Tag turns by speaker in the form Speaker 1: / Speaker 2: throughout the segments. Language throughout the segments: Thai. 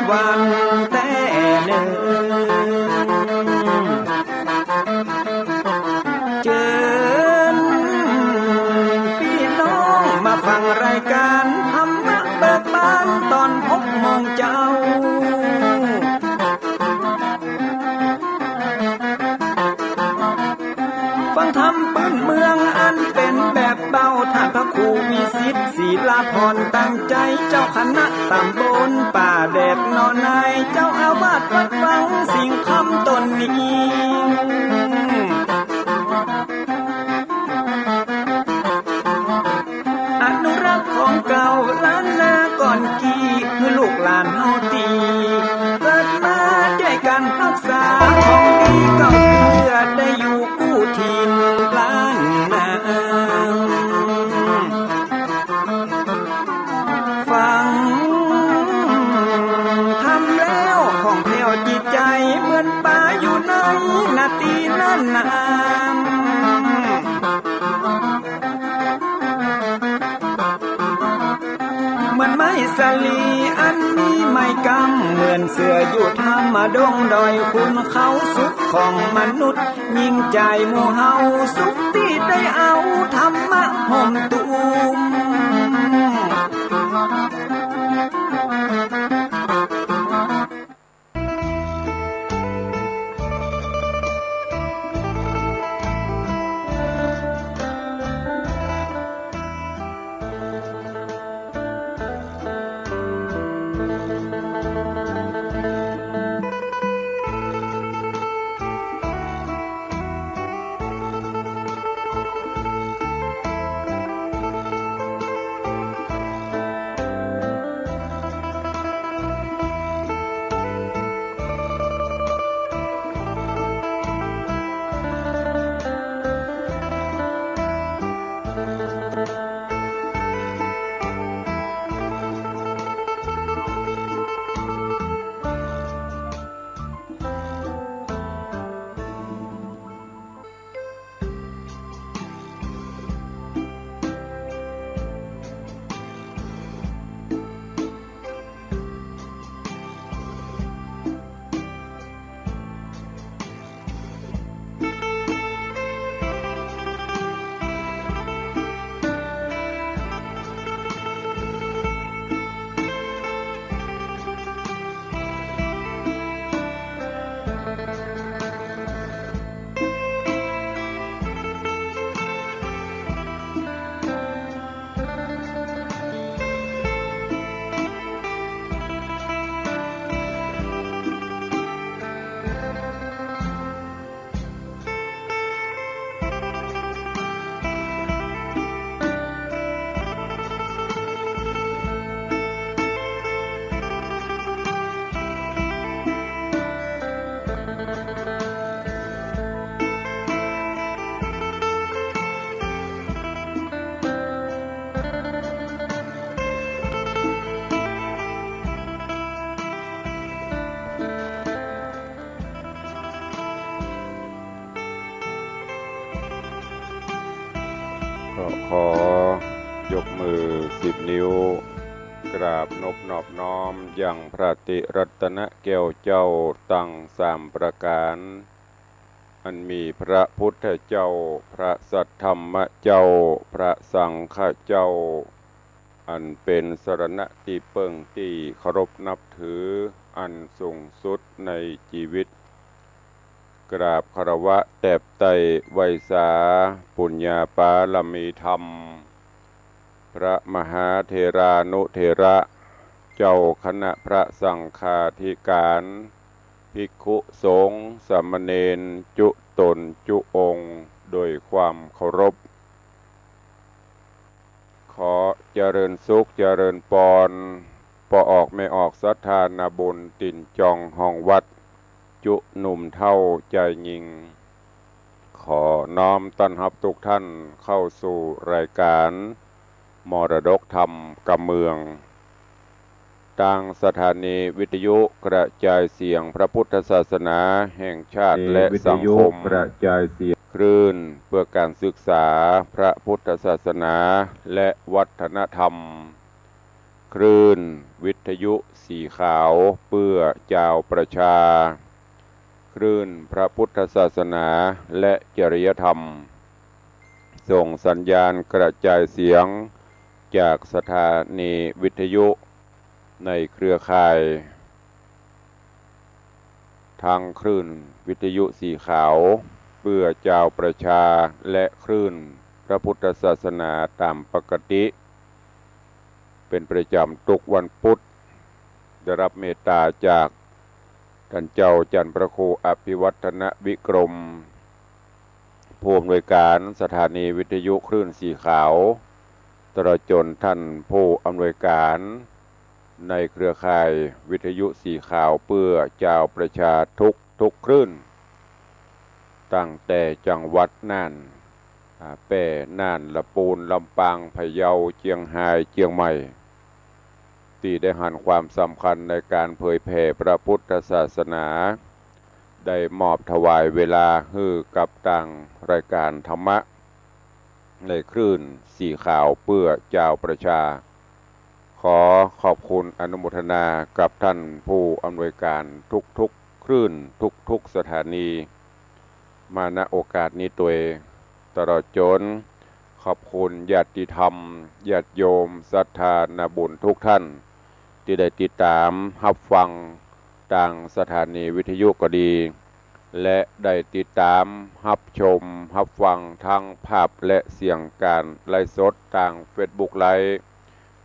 Speaker 1: วันแต่เนิ่นเชิญพี่น้องมาฟังรายการธรรมะเบิกบานตอน6 โมงเจ้าฟังธรรมปืนเมืองอันเป็นแบบเบาท่านพระครูวิสิทธิ์ศิลาภรณ์ตั้งใจเจ้าคณะตำบลป่าแดดนอนในเจ้าอาวาสวัดวังสิ่งคำตนนี้อนุรักษ์ของเก่าล้านนาก่อนกี่คือลูกหลานเฮาตีเกิดมาด้วยกันรักษาของดีเก่าเพื่อได้อยู่กู้ถิ่นล้านนาฟังทำแล้วของแผ่วจิตใจเหมือนป่าอยู่ในนาทีนั้นนานเหมือนไม้สลีอันมีไม้กำเหมือนเสืออยู่ธรรมดงดอยคุณเขาสุขของมนุษย์ยิ่งใจหมู่เฮาสุขที่ได้เอาธรรมะห่มตุม
Speaker 2: ขอยกมือ10 นิ้วกราบนอบน้อมยังพระติรัตนแก้วเจ้าตั้ง3 ประการอันมีพระพุทธเจ้าพระสัทธรรมเจ้าพระสังฆเจ้าอันเป็นสรณะที่เปิ่งที่เคารพนับถืออันสูงสุดในชีวิตกราบคารวะแตบไตไวสาปุญญาปาลมีธรรมพระมหาเถรานุเถระเจ้าคณะพระสังฆาธิการภิกขุสงฆ์สามเณรจุตนจุองค์โดยความเคารพขอเจริญสุขเจริญปรพอออกไม่ออกศรัทธานาบุญตินจองห้องวัดจุหนุ่มเท่าใจยิงขอน้อมต้อนรับทุกท่านเข้าสู่รายการมรดกธรรมกำเมืองทางสถานีวิทยุกระจายเสียงพระพุทธศาสนาแห่งชาติและสังคมกระจายเสียงคลื่นเพื่อการศึกษาพระพุทธศาสนาและวัฒนธรรม คลื่นวิทยุสีขาวเพื่อเจ้าประชาคลื่นพระพุทธศาสนาและจริยธรรมส่งสัญญาณกระจายเสียงจากสถานีวิทยุในเครือข่ายทางคลื่นวิทยุสีขาวเพื่อเจ้าประชาและคลื่นพระพุทธศาสนาตามปกติเป็นประจำทุกวันพุธได้รับเมตตาจากท่านเจ้าจันทร์พระครูอภิวัฒนวิกรมผู้อำนวยการสถานีวิทยุคลื่นสีขาวตลอดจนท่านผู้อำนวยการในเครือข่ายวิทยุสีขาวเพื่อเจ้าประชาทุกคลื่นตั้งแต่จังหวัดน่านแป่น่านลำปูนลำปางพะเยาเชียงรายเชียงใหม่ที่ได้หันความสำคัญในการเผยแผ่พระพุทธศาสนาได้มอบถวายเวลาให้กับต่างรายการธรรมะในคลื่นสีขาวเพื่อเจ้าประชาขอขอบคุณอนุโมทนากับท่านผู้อำนวยการทุกคลื่นทุกสถานีมาณโอกาสนี้ตัวตลอดจนขอบคุณญาติธรรมญาติโยมศรัทธาญาบุญทุกท่านที่ได้ติดตามรับฟังต่างสถานีวิทยุก็ดีและได้ติดตามรับชมรับฟังทั้งภาพและเสียงการไลฟ์สดทาง Facebook ไลฟ์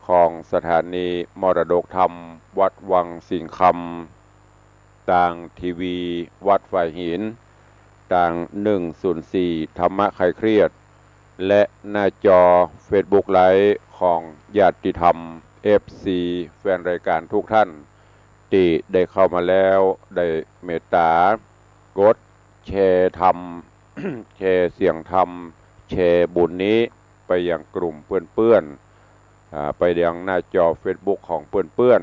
Speaker 2: ของสถานีมรดกธรรมวัดวังสิงห์คำต่างทีวีวัดฝ่ายหินต่าง104ธรรมะคลายเครียดและหน้าจอ Facebook ไลฟ์ของญาติธรรม FC แฟนรายการทุกท่านที่ได้เข้ามาแล้วได้เมตตากดแชร์ธรรม แชร์เสียงธรรมแชร์บุญนี้ไปยังกลุ่มเพื่อนๆไปยังหน้าจอ Facebook ของเพื่อน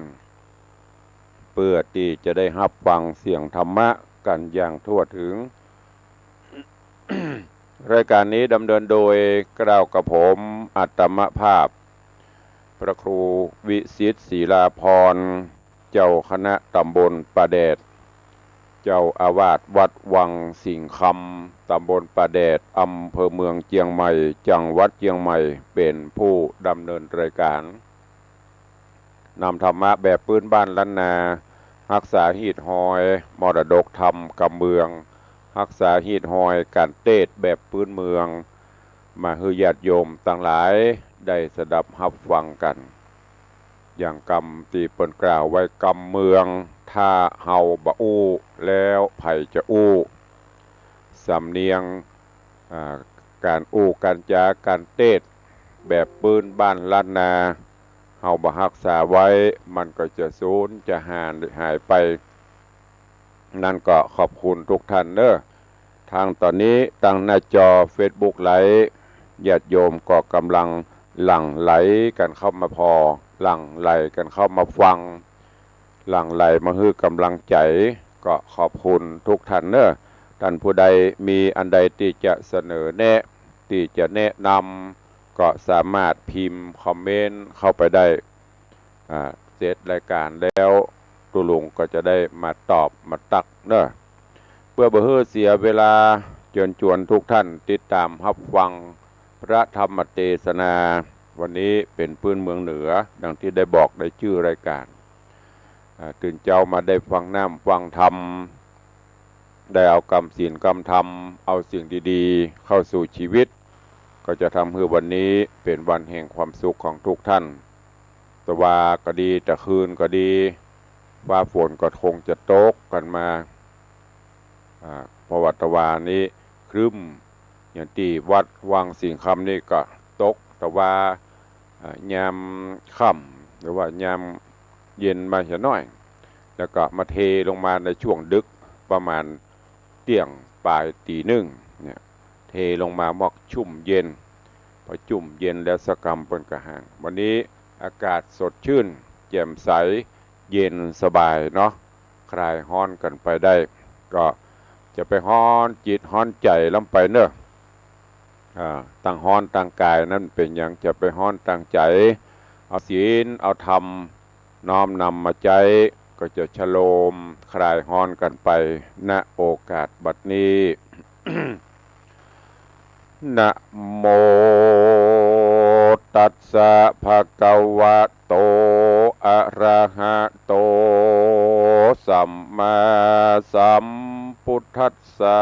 Speaker 2: ๆเพื่อที่จะได้รับฟังเสียงธรรมะกันอย่างทั่วถึง รายการนี้ดำเนินโดยกล่าวกับผมอัตมภาพพระครูวิสิทธิ์ศรีลาภรณ์เจ้าคณะตำบลป่าแดดเจ้าอาวาสวัดวังสิงห์คำตำบลป่าแดดอำเภอเมืองเชียงใหม่จังหวัดเชียงใหม่เป็นผู้ดำเนินรายการนำธรรมะแบบพื้นบ้านล้านนารักษาหีดหอยมรดกธรรมกำเมืองรักษาหีดหอยการเทศแบบพื้นเมืองมาให้ญาติโยมต่างหลายได้สดับรับฟังกันอย่างกำที่เปิ้นกล่าวไว้กำเมืองถ้าเฮาบ่อู้แล้วไผจะอู้สำเนียงการอู้การจาการเทศแบบปืนบ้านล้านนาเฮาบ่รักษาไว้มันก็จะสูญจะหายไปนั่นก็ขอบคุณทุกท่านเด้อทางตอนนี้ตั้งหน้าจอ Facebook ไลฟ์ญาติโยมก็กำลังหลั่งไหลกันเข้ามาพอหลั่งไหลกันเข้ามาฟังหลั่งไหลมาให้กำลังใจก็ขอบคุณทุกท่านเนอะท่านผู้ใดมีอันใดที่จะเสนอแนะที่จะแนะนำก็สามารถพิมพ์คอมเมนต์เข้าไปได้เสร็จรายการแล้วตุลุงก็จะได้มาตอบมาตักเนอะเพื่อบ่ให้เสียเวลาเชิญชวนทุกท่านติดตามรับฟังพระธรรมเทศนาวันนี้เป็นพื้นเมืองเหนือดังที่ได้บอกในชื่อรายการตื่นเจ้ามาได้ฟังน้ำฟังธรรมได้เอากรรมศีลกรรมธรรมเอาสิ่งดีๆเข้าสู่ชีวิตก็จะทำให้วันนี้เป็นวันแห่งความสุขของทุกท่านตะวาก็ดีแต่คืนก็ดีว่าฝนก็คงจะตกกันมาเพราะว่าตะวานี้ครึ้มอย่างที่วัดวังสิงห์คำนี่ก็ตกแต่ว่ายามค่ำหรือว่ายามเย็นมาเสียหน่อยแล้วก็มาเทลงมาในช่วงดึกประมาณเที่ยงปลายตีหนึ่งเนี่ยเทลงมาหมอกชุ่มเย็นพอชุ่มเย็นแล้วสกรรมเป็นกระหังวันนี้อากาศสดชื่นแจ่มใสเย็นสบายเนาะคลายฮ้อนกันไปได้ก็จะไปฮ้อนจิตฮ้อนใจล้ำไปเนอะตั้งฮ้อนตั้งกายนั่นเป็นอย่างจะไปฮ้อนตั้งใจ เอาศีลเอาธรรมน้อมนำมาใจก็จะชโลมคลายฮ้อนกันไปณโอกาสบัดนี้ นะโมตัสสะภะคะวะโตอะระหะโตสัมมาสัมพุทธัสสะ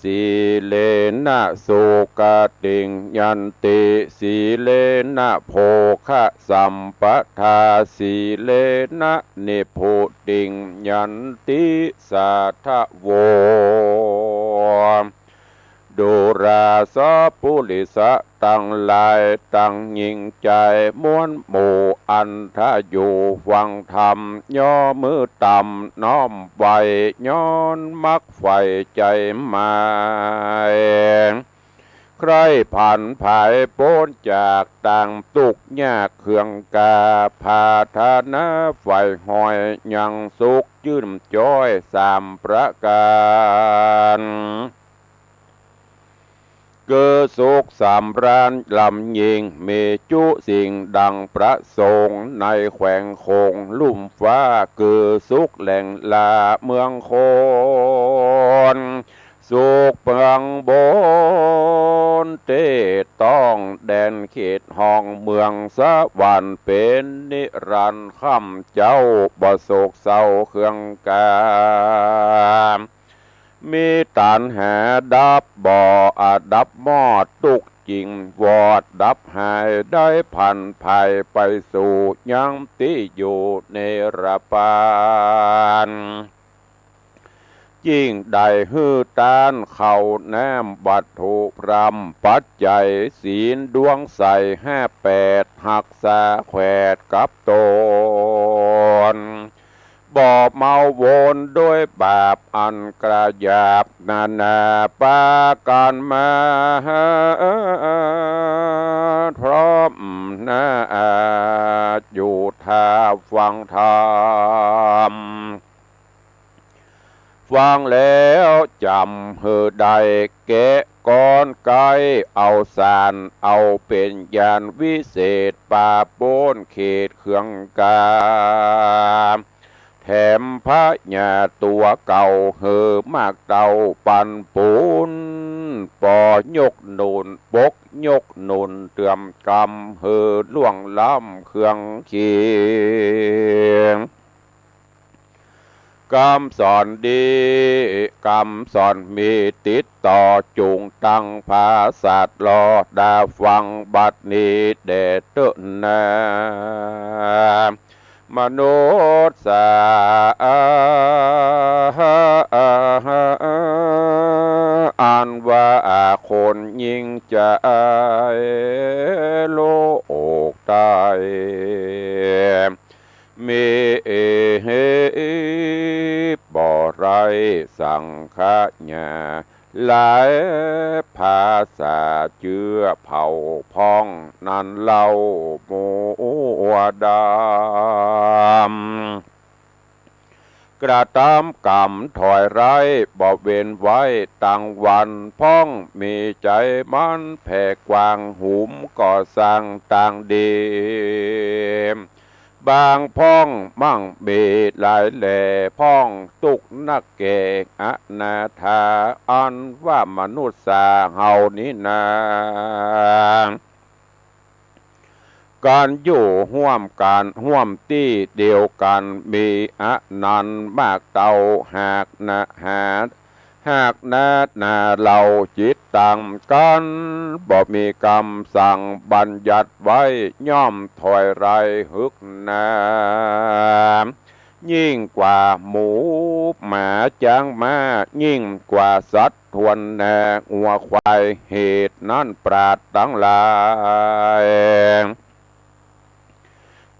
Speaker 2: สีเลนะสุกติงยันติสีเลนะโภคะสัมปทาสีเลนะนิพพุติงยันติสัทธโวดูราสะปุริสะตั้งหลายตั้งยิ่งใจม้วนหมู่อันทะอยู่ฟังธรรมย่อมือต่ำน้อมไว้ย้อนมักไฟใจหมายใครผ่านภายโพ้นจากต่างตุกยากเครื่องกาพาธนาไฟหอยยังสุขยื่นจ้อยสามประการเกิดสุขสำราญลำยิงเมจุสิ่งดังประสงค์ในแขวงคงลุ่มฟ้าเกิดสุขแหล่งลาเมืองโคนสุขเมืองบนเตต้องแดนเขตห้องเมืองสวรรค์เป็นนิรันดร์ค่ำเจ้าบ่โศกเศร้าเครื่องกามมีตันหาดับบ่ออาดับมอดตุกจริงวอดดับหายได้พันภัยไปสู่ยังติอยู่ในระปานยิ่งได้ฮือตานเข้าแนมบัตถุพรำปัจจัยศีลดวงใส58หักษาแขวดกับตนบ่เมาวนด้วยบาปอันกระยาบนานาปาการมาพร้อมนาอยู่ท่าฟังธรรมฟังแล้วจำเฮอใดแกะก้อนไกเอาสารเอาเป็นยานวิเศษป่าโป้นเขตเครื่องกาแถมพระญาตัวเก่าเฮอมากเต่าปันปูนปอยกนุนบกยกนุนเตือมกำเฮอล่วงล้ำเครื่องเคียงคำสอนดีคำสอนมีติดต่อจุงตั้งภาษาตลอดาฟังบัดนี้เดชนามนุษย์สาอันว่าคนยิ่งใจโลกตายมีบ่ไรสังขญาหลายภาษาเจือเผ่าพ้องนั่นเล่าหมูดำกระทำกรรมถอยไรบ่เว้นไว้ตั้งวันพ้องมีใจมันแผ่กว้างหุมก่อสร้างต่างดีบางพ้องมั่งเบหลายแหล่พ้องตุกนักเกกอนาถาอันว่ามนุษย์สาเฮานี้นาการอยู่ห่วมกันห่วมที่เดียวกันมีอนันต์มากเต่าหากนาเราจิตต่างกันบ่มีกรรมสั่งบัญญัติไว้ย่อมถอยไรฮึกนายิ่งกว่าหมูหมาจางมายิ่งกว่าสัตว์ทวนแนงัวควายเหตุนั้นปราดทั้งหลาย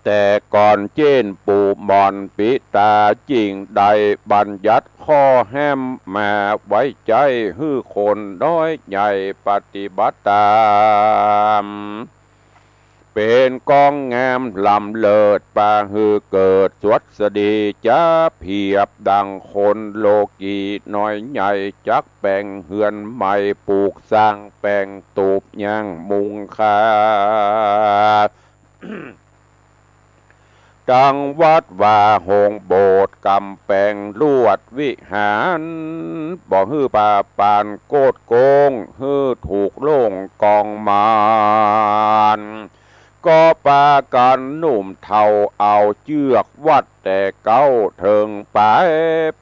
Speaker 2: แต่ก่อนเจนปูมอนปิตาจริงใดบัญญัติข้อแห้มมาไว้ใจฮื้อคนน้อยใหญ่ปฏิบัติตาม เป็นกองงามลำเลิศปาฮือเกิดสวัสดีจะเพียบดังคนโลกีน้อยใหญ่จักแปลงเฮือนใหม่ปลูกสร้างแปลงตูบย่างมุงคา ดังวัดว่าโฮงโบสถ์กำแพงลวดวิหารบ่ฮื้อป่าปานโกดโกงฮื้อถูกโล่งกองมานก็ปากันหนุ่มเทาเอาเชือกวัดแต่เก้าเถิงไป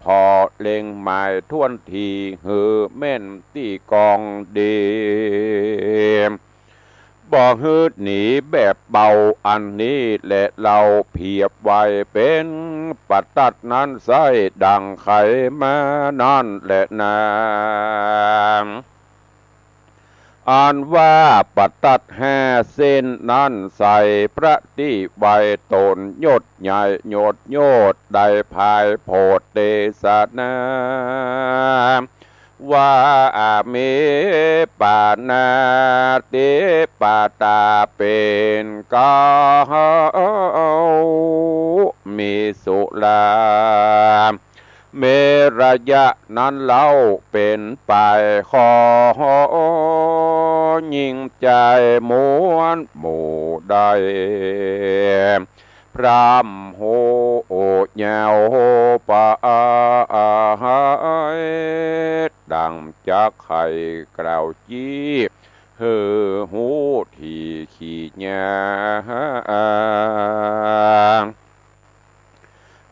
Speaker 2: พอเล็งหมายทวนทีฮือแม่นตีกองเดบ่ฮืดหนีแบบเบาอันนี้แหละเราเพียบไว้เป็นปัตตัดนั้นไส้ดังไขมานั่นแหละนางอ่านว่าปัตตัด5 เส้นนั้นใส่พระที่ใบตนยศใหญ่โยดโยดได้ภายโพดเดสนาว่าเมปานาเตปาตาเป็นกามีสุลาเมระยะนั้นเล่าเป็นไปขอยิ่งใจมวนหมู่ใดพรามโหแยว ปาดังจักไข่กล่าวจี้เฮือหูที่ขี้ยา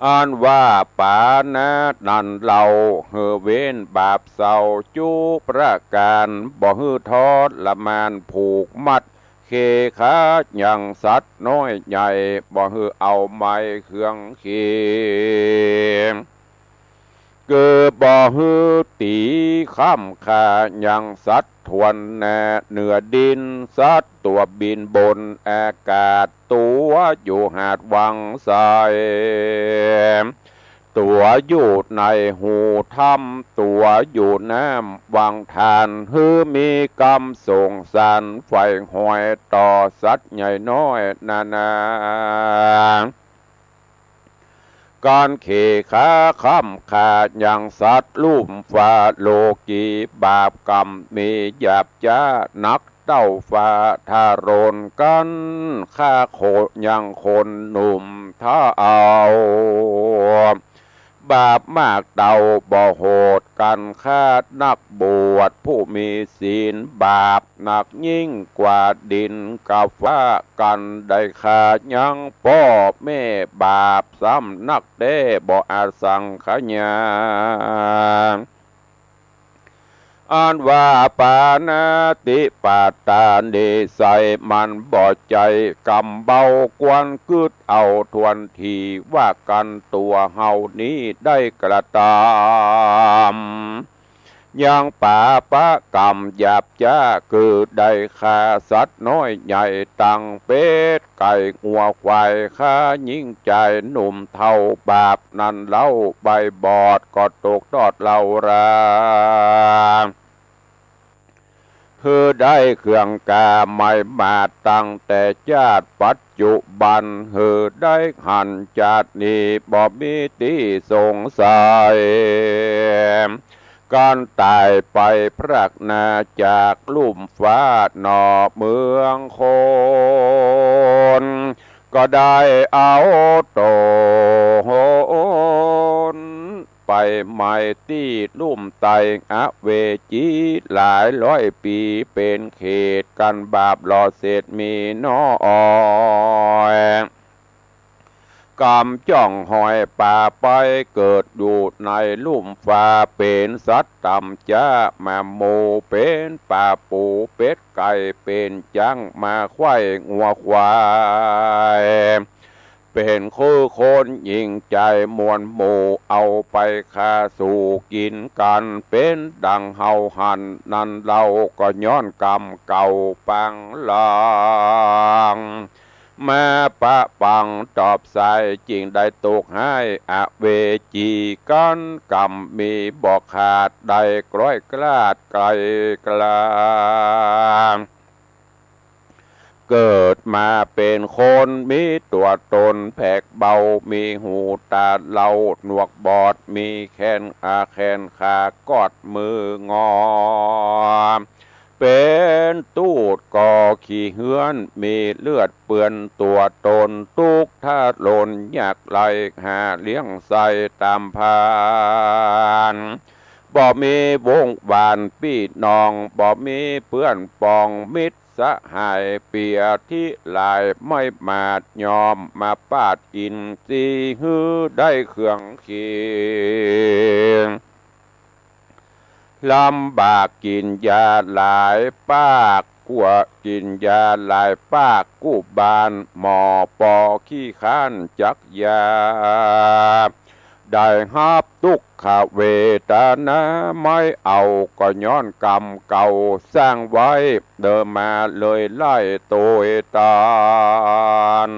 Speaker 2: อ่านว่าปานะนันเราเฮือเว้นบาปเศร้าจูประการบ่ฮือทอดละมานผูกมัดเคขาอย่างสัตว์น้อยใหญ่บ่ฮือเอาไม้เครื่องเขเกิดบ่ฮือตีข้ามขาอย่างสัตว์ทวนแน่เหนือดินสัตว์ตัวบินบนอากาศตัวอยู่หาดวังใสตัวอยู่ในหูถ้ำตัวอยู่น้ำวังทานฮือมีกรรมส่งสารไฟหอยต่อสัตว์ใหญ่น้อยนานาการเขขาค้ำขาดอย่างสัตว์ลุ่มฟ้าโลกีบาปกรรมมีหยาบจ้านักเต้าฟ้าทารนกันฆ่าโคยังคนหนุ่มท้าเอาบาปมากเต่าบ่โหดกันฆ่านักบวชผู้มีศีลบาปหนักยิ่งกว่าดินกับฟ้ากันได้ขาดยังพ่อแม่บาปซ้ำนักเด้บ่อาจสังขยาอ่านว่าปานาติปาตาเดใสมันบ่ใจกำเบากวนกึดเอาทวนทีว่ากันตัวเฮานี้ได้กระตามยังป่าปะกรรมหยาบจ้าเกิดได้ฆ่าสัตว์น้อยใหญ่ตั้งเป็ดไก่งัวควายฆ่ายิ่งใจหนุ่มเท่าบาปนั้นเล่าใบบอดก็ตกทอดเล่าราคือได้เครื่องกาไม่มาตั้งแต่ชาติปัจจุบันคือได้หันจาตินี้บ่มีที่สงสัยการตายไปพรากนาจากลุ่มฟ้านอเมืองคนก็ได้เอาโตนไปไม่ที่ลุ่มไตอเวจีหลายร้อยปีเป็นเขตกันบาปหล่อเศษมีน้อยกำจ้องหอยป่าไปเกิดอยู่ในลุ่มฟ้าเป็นสัตว์ต่ำจ้ามาโมเป็นป่าปูเป็ดไก่เป็นจังมาควายงัวควายเป็นคู่คนยิ่งใจมวลหมู่เอาไปฆ่าสู่กินกันเป็นดังเฮาหันนั่นเราก็ย้อนกรรมเก่าปังลางมาปะปังตอบใส่จริงได้ตกให้อเวจีกันกรรมมีบอกขาดได้กร้อยกลาดไกลกลาง เกิดมาเป็นคนมีตัวตนแผกเบามีหูตาเล่าหนวกบอดมีแขนแขนขากอดมืองอเป็นตูดก่อขี่เหือนมีเลือดเปื้อนตัวตนทุกท่าหล่นอยากไหลหาเลี้ยงใส่ตามพานบ่มีวงวานพี่น้องบ่มีเพื่อนปองมิตรสหายเปียที่หลายไม่มาดยอมมาปาดอินสีฮือได้เครื่องเคียงลำบากกินยาหลายปากกัวกินยาหลายปากกู้บานหมอปอขี้ข้านจักยาได้ฮับทุกขเวทนาไม่เอาก็ย้อนกรรมเก่าสร้างไว้เดิมมาเลยไล่ตัวตาน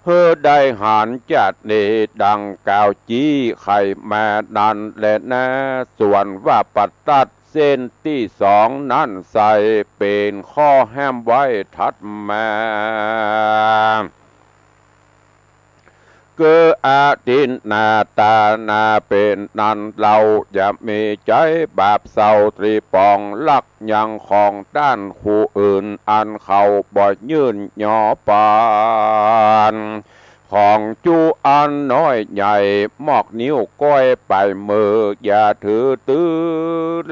Speaker 2: เพื่อได้หันจัดเนดังกาวจี้ไข่มานันและนะส่วนว่าปัดตัดเส้นที่สองนั่นใส่เป็นข้อแห้มไว้ทัดมาเกืออาดินนาตานาเป็นนันเราอย่ามีใจบาปเศร้าตรีปองลักยังของด้านคู่อื่นอันเขาบ่ยื่นหยอปานของจูอันน้อยใหญ่มอกนิ้วก้อยไปมืออย่าถือตื้อ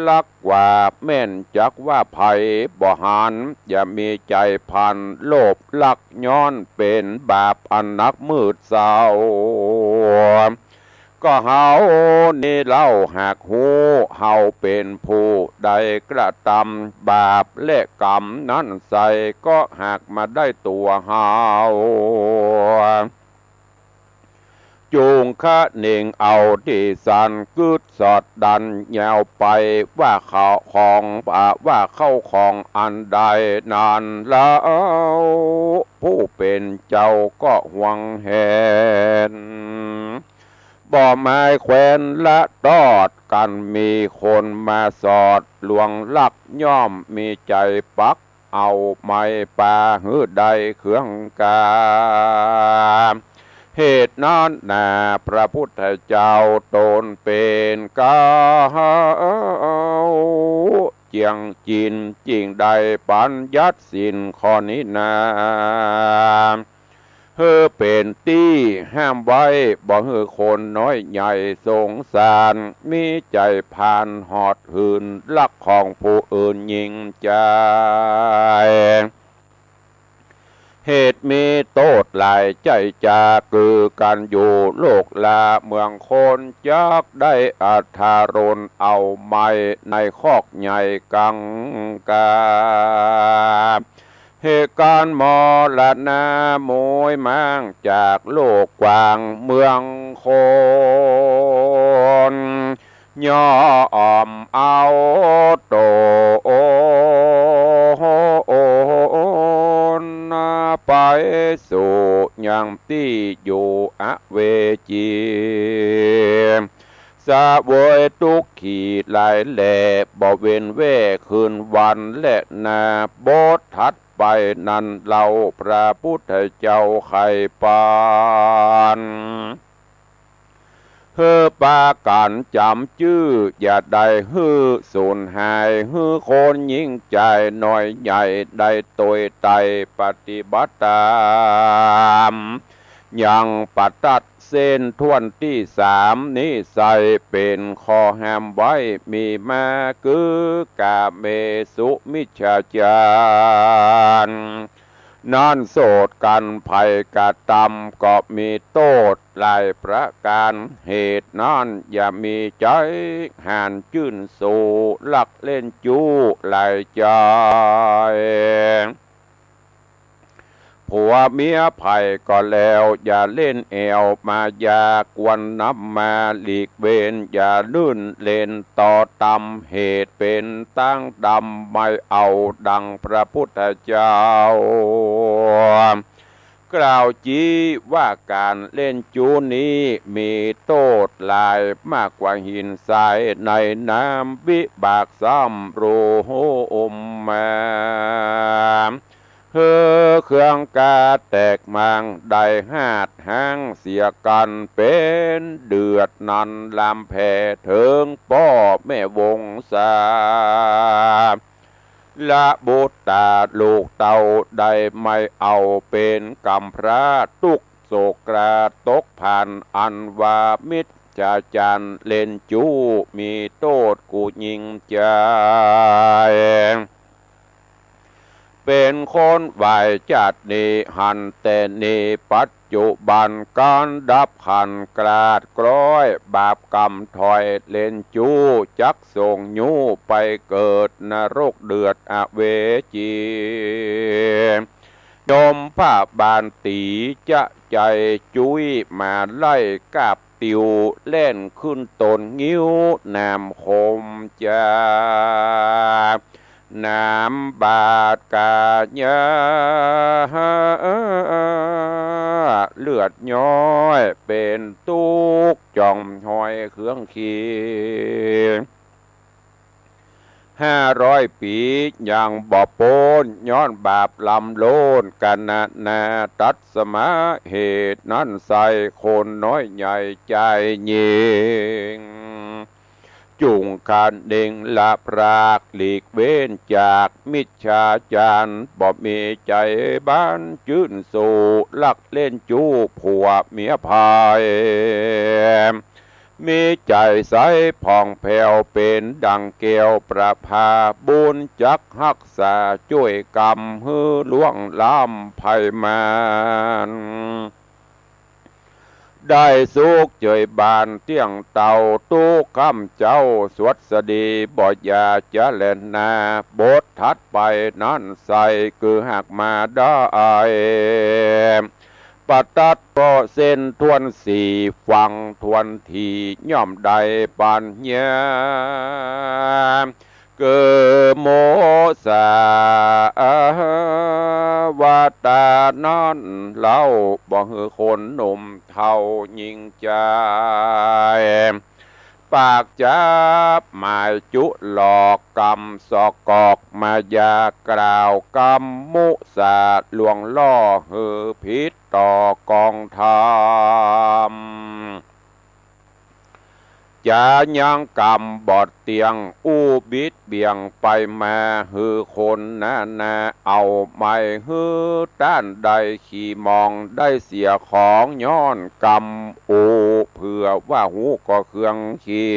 Speaker 2: ลักว่าแม่นจักว่าไผ่บ่หันอย่ามีใจพันโลภลักย้อนเป็นบาปอันนักมืดเศร้าก็เฮานี่เล่าหากหูเฮาเป็นผู้ใดกระทำบาปและกรรมนั้นใส่ก็หากมาได้ตัวเฮาจูงคะเน่งเอาที่สันกึดสอดดันแยวไปว่าเขาของว่าเข้าของอันใดนานแล้วผู้เป็นเจ้าก็หวงแหนบ่ไม้แขวนละตอดกันมีคนมาสอดลวงลักย่อมมีใจปักเอาไม้ป่าหื้อใดเครื่องกาเหตุนั้นนาพระพุทธเจ้าตนเป็นกาเจียงจินจริงใดปัญญัติสินข้อนี้นาเฮือเป็นตี้ห้ามไว้บ่เฮือคนน้อยใหญ่สงสารมีใจผ่านหอดหืนลักของผู้อื่นยิงใจเหตุมีโทษหลายใจจากคือการอยู่โลกลาเมืองคนจักได้อัธารนเอาไม้ในคอกใหญ่กังกาเหตุการณ์มรณะมวยมั่งจากโลกกว้างเมืองคนย่อมเอาโตไปสู่ยังที่อยู่อเวจีสะเวยทุกขีหลายแหล่บ่เว้นเว่คืนวันและนาโบสถัดไปนั้นเราพระพุทธเจ้าไข่ปานเฮือปากันจำชื่ออย่าได้ฮือสูญหายฮือคนยิ่งใจน้อยใหญ่ได้ตัวไตปฏิบัติตามยังปัดตัดเส้นท่วนที่สามนี้ใส่เป็นข้อห้ามไว้มีมาคือกาเมสุมิจฉาจารนั่นโสดกันภัยกะตำก็มีโทษหลายประการเหตุนั้นอย่ามีใจห่านจื่นสู่ลักเล่นจู้หลายใจผัวเมียภัยก็แล้วอย่าเล่นแอวมายากวนนับมาหลีกเบนอย่าลื่นเล่นต่อตำเหตุเป็นตั้งดำไม่เอาดังพระพุทธเจ้า กล่าวจี้ว่าการเล่นจูนี้มีโทษหลายมากกว่าหินทรายในน้ำวิบากซ้ำโรโหอมมาเฮอเครื่องกาแตกมังได้หาดหางเสียกันเป็นเดือดนันลำแผ่เถิงป้อแม่วงศาละบุตรตาลูกเต่าได้ไม่เอาเป็นกำพระตุกโศกราตกผ่านอันวามิตรจะจันเล่นจูมีโทษกูยิงใจเป็นคนไหวจัดนีหันแต่นีปัจจุบันการดับขันกราดกร้อยบาปกรรมถอยเล่นจูจักส่งยูไปเกิดนรกเดือดอเวจียมผ้าบานตีจะใจจุ้ยมาไล่กับติวเล่นขึ้นตนงิ้วนามคมจาน้ำบาดกาญาเลือดย้อยเป็นตุกจ่องหอยเครื่องขี500 ปียังบ่โปนย้อนบาปลำโลนกันนาตัดสมาเหตุนั้นใส่คนน้อยใหญ่ใจยิงจุงการเด่งละปรากหลีกเว้นจากมิจฉาจารบ่มีใจบ้านจื่นสู่ลักเล่นจูผัวเมียพายมีใจใสผ่องแผ้วเป็นดังเกลียวประภาบุญจักรักษาช่วยกรรมฮือล่วงล้ำภัยมานได้สุขเจยบานเตี้ยงเต่าตู้คำเจ้าสวดสดีบ่อยาจะเล่นนาบททัดไปนั้นใส่คือหักมาได้ปัตตัดโปเส้นทวนสี่ฟังทวนทีย่อมใดปัญญาเกิโมสาวาตานั้นเล่าบ่ฮือคนหนุ่มเท่ายิงใจปากจับหมายจุหลอกกรรมสอกกอกมายากล่าวกรรมมุสาลวงล่อฮือพิษต่อกองธรรมจะยังกรรมบอดเตียงอู้บิดเบี่ยงไปมาฮือคนนาเอาไม่ฮือต้านใดขี่มองได้เสียของย้อนกรรมอูเพื่อว่าหูก็เครื่องขี่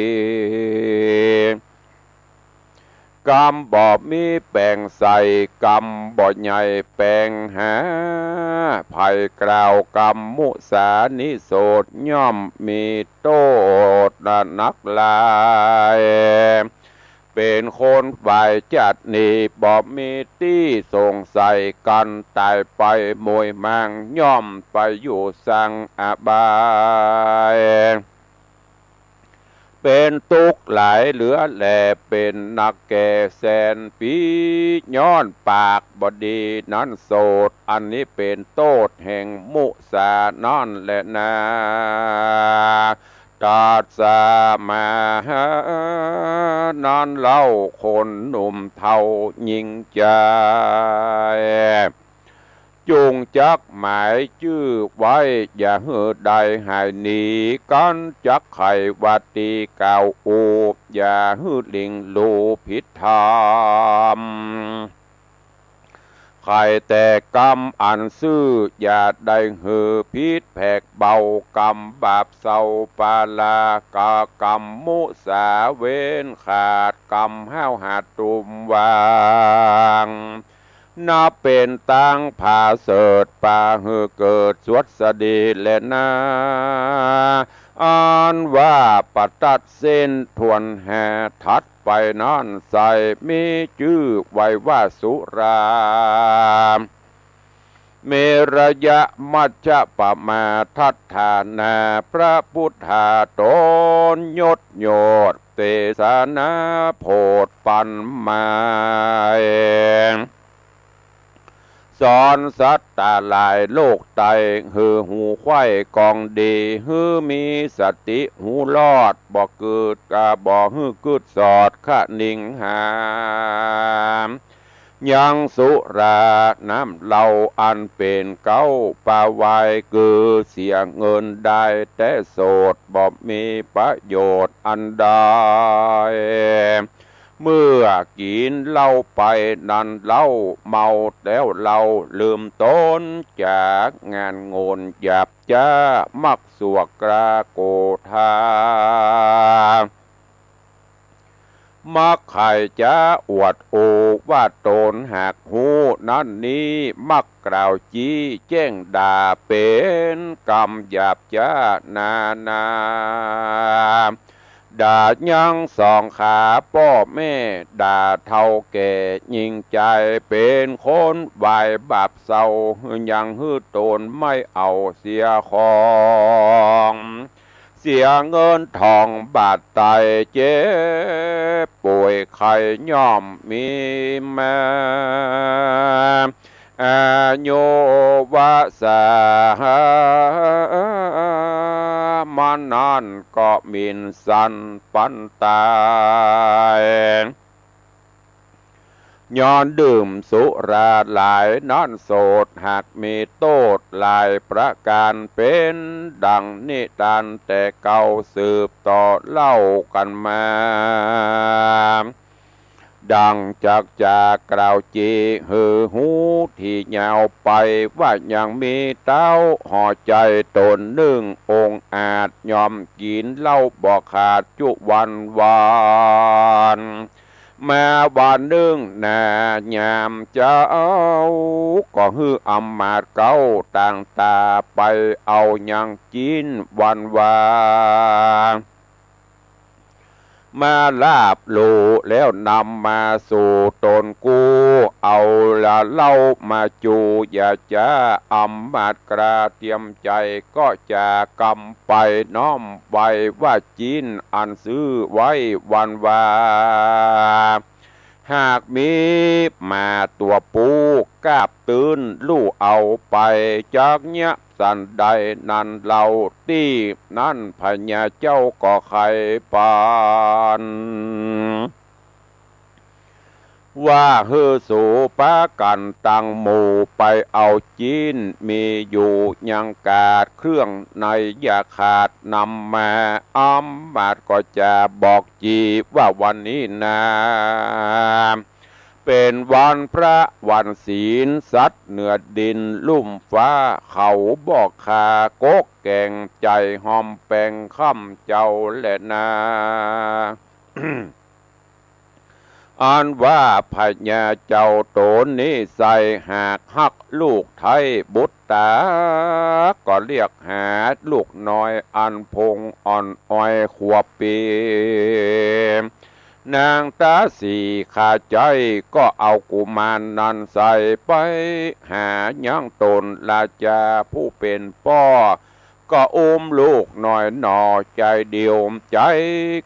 Speaker 2: กรรมบ่มีแปลงใส่กรรมบ่ใหญ่แปลงหาภัยกล่าวกรรมมุสานิโสดย่อมมีโทษนักลายเป็นคนฝ่ายจัดนีบ่มีที่สงสัยกันตายไปมวยมังย่อมไปอยู่สังอบายเป็นตุกหลายเหลือแหลเป็นนักแก่แสนปีย้อนปากบดีนั้นโสดอันนี้เป็นโทษแห่งมุสานั่นแหละนาตัดสามานั้นเล่าคนหนุ่มเท่ายิงใจจุงจักหมายชื่อไว้อย่าเหือใดหายหนีกันจักไขวัตีเก่าอูอย่าหือลิงลูผิดธรรมใครแต่กรรมอันซื่ออย่าได้หือพิษแผกเบากรรมบาปเศร้าปาลากากรรมมุสาเว้นขาดกรรมห้าวหาตุมวางนับเป็นตั้งผาเสดป่าหือเกิดสวดสดีและนาอ่านว่าปัตตัดเส้นทวนแห่ทัดไปนั่นใส่มีชื่อไว้ว่าสุราเมรยะมัจจปมาทัฏฐานาพระพุทธาตนยศโยดเตสนาโพดปันมา สอนสัตตาหลายโลกไตหือหูไข่กองดีหือมีสติหูรอดบ่เกิดกาบ่หือกุดสอดขะนิ่งหามยังสุราน้ำเหล้าอันเป็นเก้าปาวายคือเสียเงินได้แต่โสดบ่มีประโยชน์อันใดเมื่อกินเหล้าไปนั่นเหล้าเมาแล้วเราลืมต้นจากงานโงนหยาบจ้ามักสวกกราโกธามักไข่จะอวดโอว่าตนหากหูนั่นนี้มักกล่าวจี้แจ้งด่าเป็นกรรมหยาบจ้านาด่ายังสองขาพ่อแม่ด่าเท่าแก่ยิ่งใจเป็นคนวายบาปเศร้ายังฮือตนไม่เอาเสียของเสียเงินทองบาดไตเจ็บป่วยไข้ย่อมมีแม่อาโยวาสามันนั้นก็มินสันปันตายย้อนดื่มสุราหลายนั่นโสดหากมีโทษหลายประการเป็นดังนิทานแต่เก่าสืบต่อเล่ากันมาดังจากกล่าวจีหือหูที่ยาวไปว่ายังมีเต้าห่อใจตนหนึ่งองค์อาจยอมกินเหล้าบ่ขาดจุวันวานแม้วันหนึ่งนายามเจ้าก็ฮืออำมาตย์เก้าต่างตาไปเอายังกินวันวานมาลาบโลแล้วนำมาสู่ตนกูเอาละเล่ามาจูอย่าจะอำมาตย์กระเตรียมใจก็จะกำไปน้อมไว้ว่าจีนอันซื้อไว้วันวาหากมีมาตัวปูกาบตื่นลู่เอาไปจากเนี้ยสันใดนั่นเราตีนั่นพญาเจ้าก็ไข่ปานว่าฮือสู่ปากันตังหมู่ไปเอาจีนมีอยู่ยังกาดเครื่องในอย่าขาดนำมาอ้อมบาดก็จะบอกจีว่าวันนี้นาเป็นวันพระวันศีลสัตว์เหนือดินลุ่มฟ้าเขาบอกคากกแก่งใจหอมแปงค่ำเจ้าและนา อันว่าพญาเจ้าโตนนี้ใส่หากฮักลูกไทยบุตรตาก็เรียกหาลูกน้อยอันพงอ่อนอ้อยขวบปีนางตาสีขาใจก็เอากุมารนันใส่ไปหายังตนราชาผู้เป็นพ่อก็อุ้มลูกหน่อยหน่อใจเดียวใจ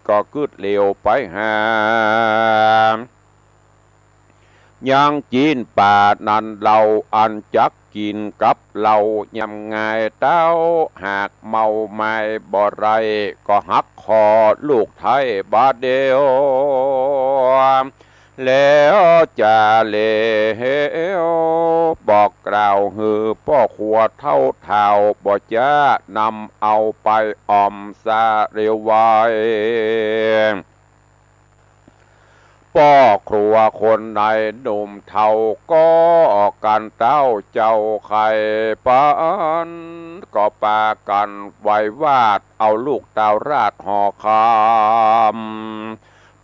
Speaker 2: ก็กึดเหลวไปหายังจีนป่านั้นเราอันจักกินกับเรายำไงเต้าหากเมาไม่บ่ไรก็หักคอลูกไทยบาดเดียวแล้วจะเลวบอกกล่าวหือพ่อขัวเท่าเท่าบ่จะนำเอาไปออมซาเร็วไวพ่อครัวคนในหนุ่มเท่าก็กันเต้าเจ้าไข่ปันก็ปากันไว้วาดเอาลูกเต่าราดห่อคำ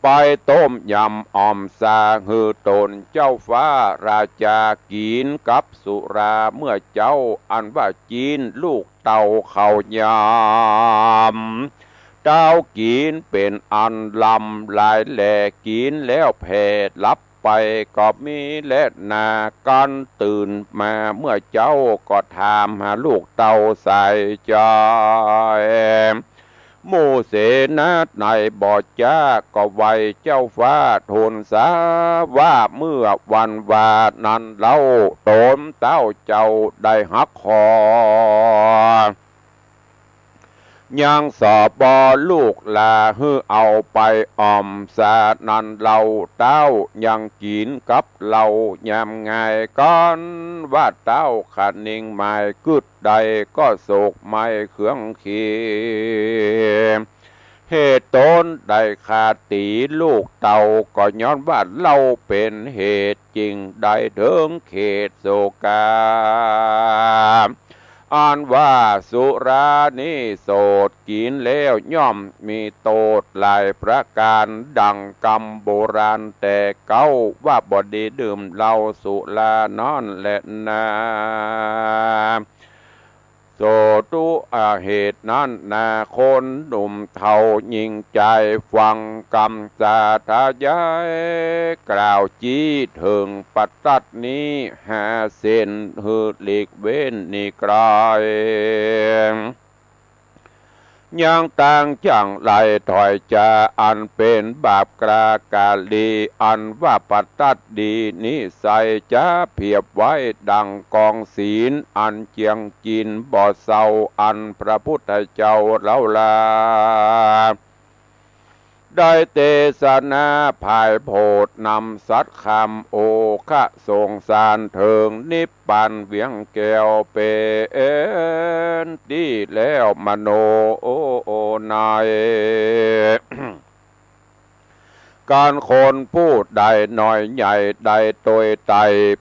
Speaker 2: ไปต้มยำอ่อมซาฮือตนเจ้าฟ้าราชากินกับสุราเมื่อเจ้าอันว่าจีนลูกเต่าเขายำเต้ากินเป็นอันลำหลายแหล่กินแล้วแผ่ลับไปก็มีและนากันตื่นมาเมื่อเจ้าก็ถามหาลูกเต่าใส่ใจ หมู่เสนาในบ่อจ้าก็ไว้เจ้าฟ้าทูลสาว่าเมื่อวันวานั้นเล่าโตมเต้าเจ้าได้หักคอยังสอบอลูกลาฮือเอาไปอ่อมสานันเราเต้ายังกินกับเรายามไงก้อนว่าเต้าขันนิ่งไม่กึดใดก็โศกไม่เขืองขีเหตุต้นได้ขาดตีลูกเต่าก็ย้อนว่าเราเป็นเหตุจริงได้ถึงเขตโศกาอ่านว่าสุรานี้โสดกินแล้วย่อมมีโทษหลายประการดังกรรมโบราณแต่เก้าว่าบดีดื่มเหล้าสุรานอนและนาโสตุเหตุนั้นนาคนหนุ่มเท่ายิ่งใจฟังกรรมสาธยายกล่าวจี้ถึงปัตตัดนี้หาเส้นหืดหลีกเว้นนิกรายยังต่างจังไหลถอยจะอันเป็นบาปกรากาลีอันว่าปัตตัดดีนิสัยจะเพียบไว้ดังกองศีลอันเจียงจินบ่อเศร้าอันพระพุทธเจ้าเล่าลาได้เตสนาภายโพธนำสัตคำโอคะทรงสารเถิงนิพพานเวียงแก้วเป็นดีแล้วมโนโอนาย การคนพูดใดหน่อยใหญ่ใดโดยไต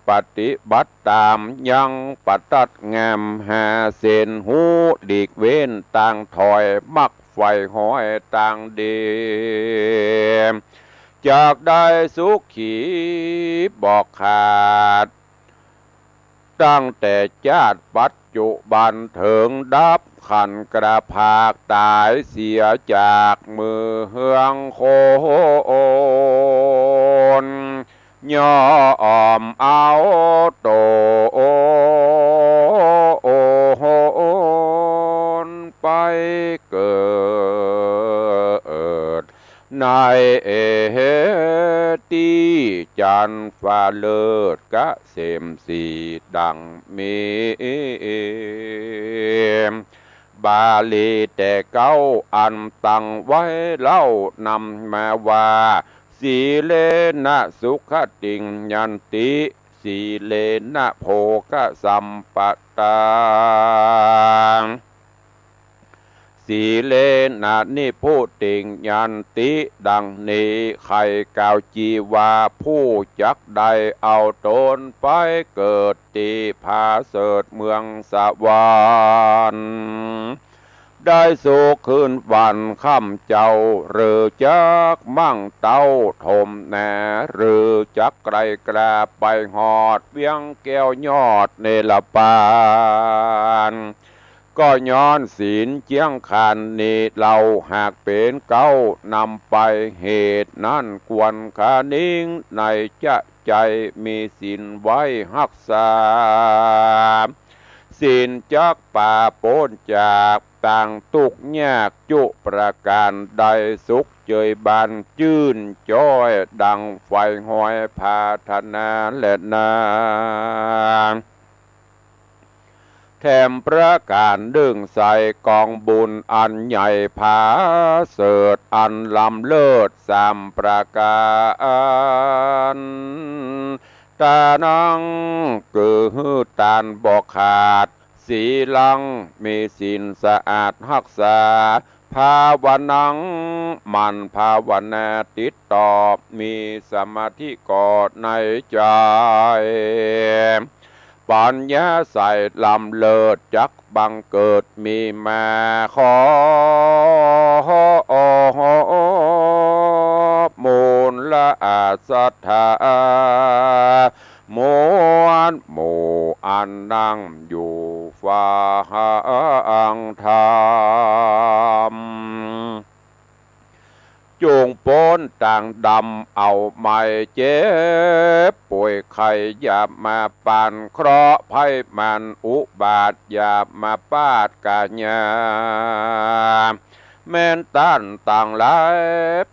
Speaker 2: ปฏิบัติตามยังปัตตัดงามหาเส้นหูดีกเว้นต่างถอยมักไฟหอยต่างดีจากได้สุขีบอกขาดตั้งแต่ชาติปัจจุบันถึงดับขันกระพากตายเสียจากมือเฮืองโคนย่อมเอาโตไปเกิดในตีจันฟ้าเลิศกะเสมสีดังมีบาลีแต่เก้าอันตั้งไว้เล่านำมาว่าสีเลนะสุขติงยันติสีเลนะโภคสัมปตาสีเลนะนิพุติงยันติดังนี้ใครกล่าวจีวาผู้จักใดเอาตนไปเกิดตีผาเสดเมืองสวรรค์ได้สุขคืนวันค่ำเจ้าหรือจักมั่งเต้าถมแหนหรือจักไกลกราไปหอดเวียงแก้วยอดเนลปานก็ย้อนศีลเจียงคานนี้เราหากเป็นเก้านำไปเหตุนั้นควรขานิ่งในจะใจมีศีลไว้รักษาศีลจักป่าโปนจากต่างตุกยากจุประการใดสุขเจยบานจื่นจ้อยดังไฟหอยพาธนาและนาแถมประการดึงใส่กองบุญอันใหญ่ผาเสดอันลำเลิศสามประการตานังคือตานบอกขาดสีลังมีศีลสะอาดรักษาภาวนังมันภาวนาติดต่อมีสมาธิกอดในใจปัญญาใส่ลำเลิศจักบังเกิดมีมาขอมูลละอาสัทธามวลหมู่อันนั่งอยู่ฝ่าหังธรรมจงป้นต่างดำเอาไม่เจ็บป่วยไข้อย่ามาปานเคราะห์ภัยมันอุบาทอย่ามาปาดกาญา แม่นต้านต่างหลาย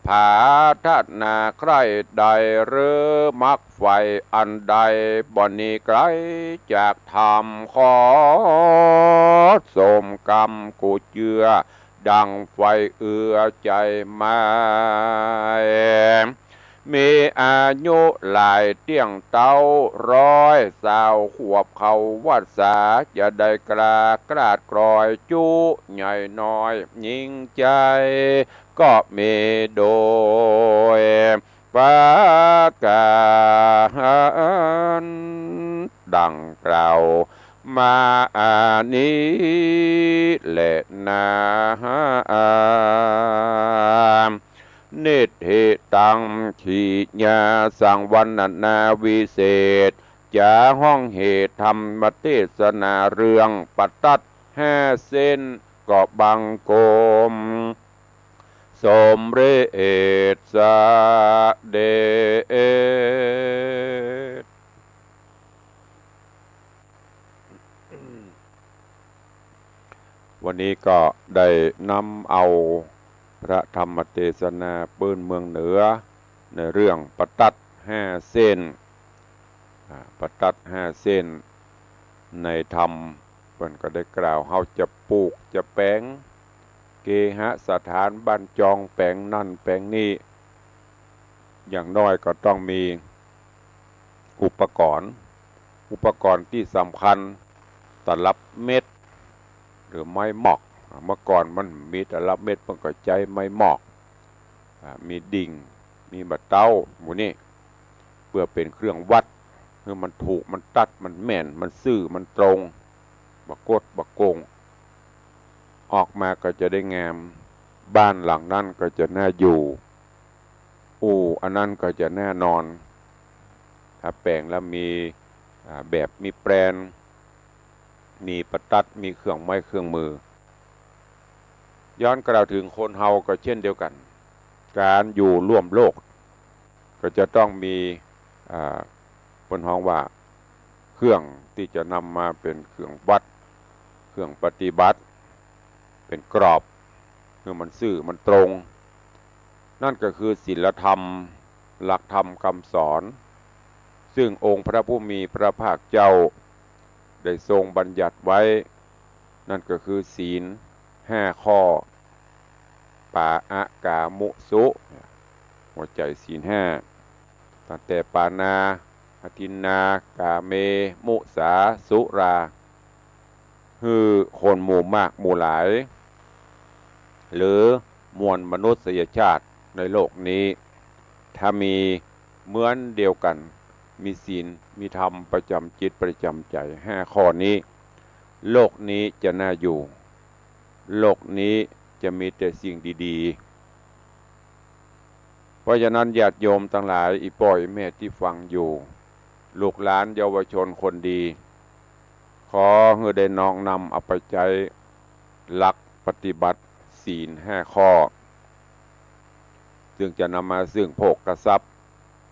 Speaker 2: ผาทัดนาใครใดหรือมักไฟอันใดบ่นีไกลจากธรรมขอสมกรรมกูเจือดังไฟเอื้อใจมามีอายุหลายเตี้ยงเต้า100 ขวบเขาวัดสาจะได้กราดกรอยจุใหญ่น้อยยิ่งใจก็มีโดยประการดังกล่าวมานี้แหละนะนิธิตังขีญาสังวันนาวิเศษจะห้องเหตุธรรมเทศนาเรื่องปัตตัด5 เส้นก็บังโกมสมเรศสเดชวันนี้ก็ได้นำเอาพระธรรมเทศนาปืนเมืองเหนือในเรื่องปัตตัด5 เส้นปัตตัด5 เส้นในธรรมเพิ่นก็ได้กล่าวเฮาจะปลูกจะแปลงเกหสถานบ้านจองแปลงนั่นแปลงนี้อย่างน้อยก็ต้องมีอุปกรณ์ที่สำคัญตลับเม็ดหรือไม้หมอกเมื่อก่อนมันมีตลับเม็ดมันก็ใจไม้หมอกมีดิ่งมีบัดเต้าหมูนี่เพื่อเป็นเครื่องวัดเพื่อมันถูกมันตัดมันแม่นมันซื่อมันตรงบักกดบักโกงออกมาก็จะได้งามบ้านหลังนั้นก็จะน่าอยู่อันนั้นก็จะแน่นอนถ้าแปลงแล้วมีแบบมีแปลนมีประตัดมีเครื่องไม้เครื่องมือย้อนกล่าวถึงคนเฮาก็เช่นเดียวกันการอยู่ร่วมโลกก็จะต้องมีคนฮ้องว่าเครื่องที่จะนำมาเป็นเครื่องวัดเครื่องปฏิบัติเป็นกรอบเมื่อมันซื่อมันตรงนั่นก็คือศีลธรรมหลักธรรมคำสอนซึ่งองค์พระผู้มีพระภาคเจ้าได้ทรงบัญญัติไว้นั่นก็คือศีล5 ข้อปาอะกามุสุหัวใจศีล5ตั้งแต่ปานาอทินนากาเมมุสาสุราคือคนหมู่มากหมู่หลายหรือมวลมนุษยชาติในโลกนี้ถ้ามีเหมือนเดียวกันมีศีลมีธรรมประจำจิตประจำใจ5 ข้อนี้โลกนี้จะน่าอยู่โลกนี้จะมีแต่สิ่งดีๆเพราะฉะนั้นญาติโยมทั้งหลายอีป่อยแม่ที่ฟังอยู่ลูกหลานเยาวชนคนดีขอให้ได้น้อมนำเอาไปใช้หลักปฏิบัติศีล5 ข้อซึ่งจะนำมาซึ่งโภคทรัพย์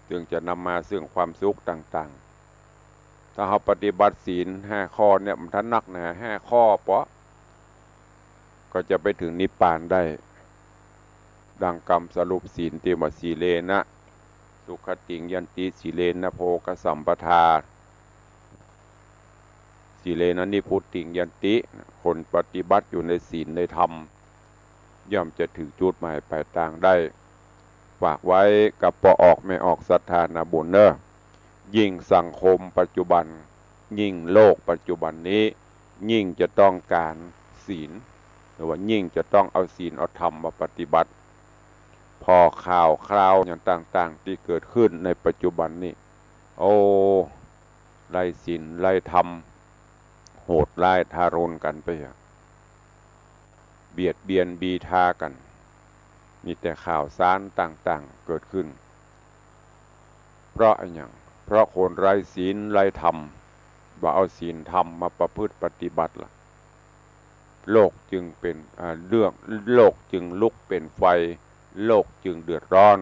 Speaker 2: ซึ่งจะนำมาซึ่งความสุขต่างๆถ้าเราปฏิบัติศีล5 ข้อเนี่ยมันทันนักนะ5 ข้อเพราะก็จะไปถึงนิพพานได้ดังคำสรุปศีลที่ว่าสีเลนะสุขติงยันติสีเลนะโภคสัมปทาสีเลนะนิพุตติงยันติคนปฏิบัติอยู่ในศีลในธรรมย่อมจะถึงจุดหมายปลายทางได้ฝากไว้กับปอออกไม่ออกศรัทธานาบุญเนอยิ่งสังคมปัจจุบันยิ่งโลกปัจจุบันนี้ยิ่งจะต้องการศีลหรือว่ายิ่งจะต้องเอาศีลเอาธรรมมาปฏิบัติพอข่าวคราวอย่างต่างๆที่เกิดขึ้นในปัจจุบันนี้ไล่ศีลไล่ธรรมโหดร้ายทารุณกันไปเบียดเบียนบีทากันมีแต่ข่าวสารต่างๆเกิดขึ้นเพราะอะไรอย่างเพราะคนไร้ศีลไร้ธรรมว่าเอาศีลธรรมมาประพฤติปฏิบัติล่ะโลกจึงเป็นโลกจึงลุกเป็นไฟโลกจึงเดือดร้อน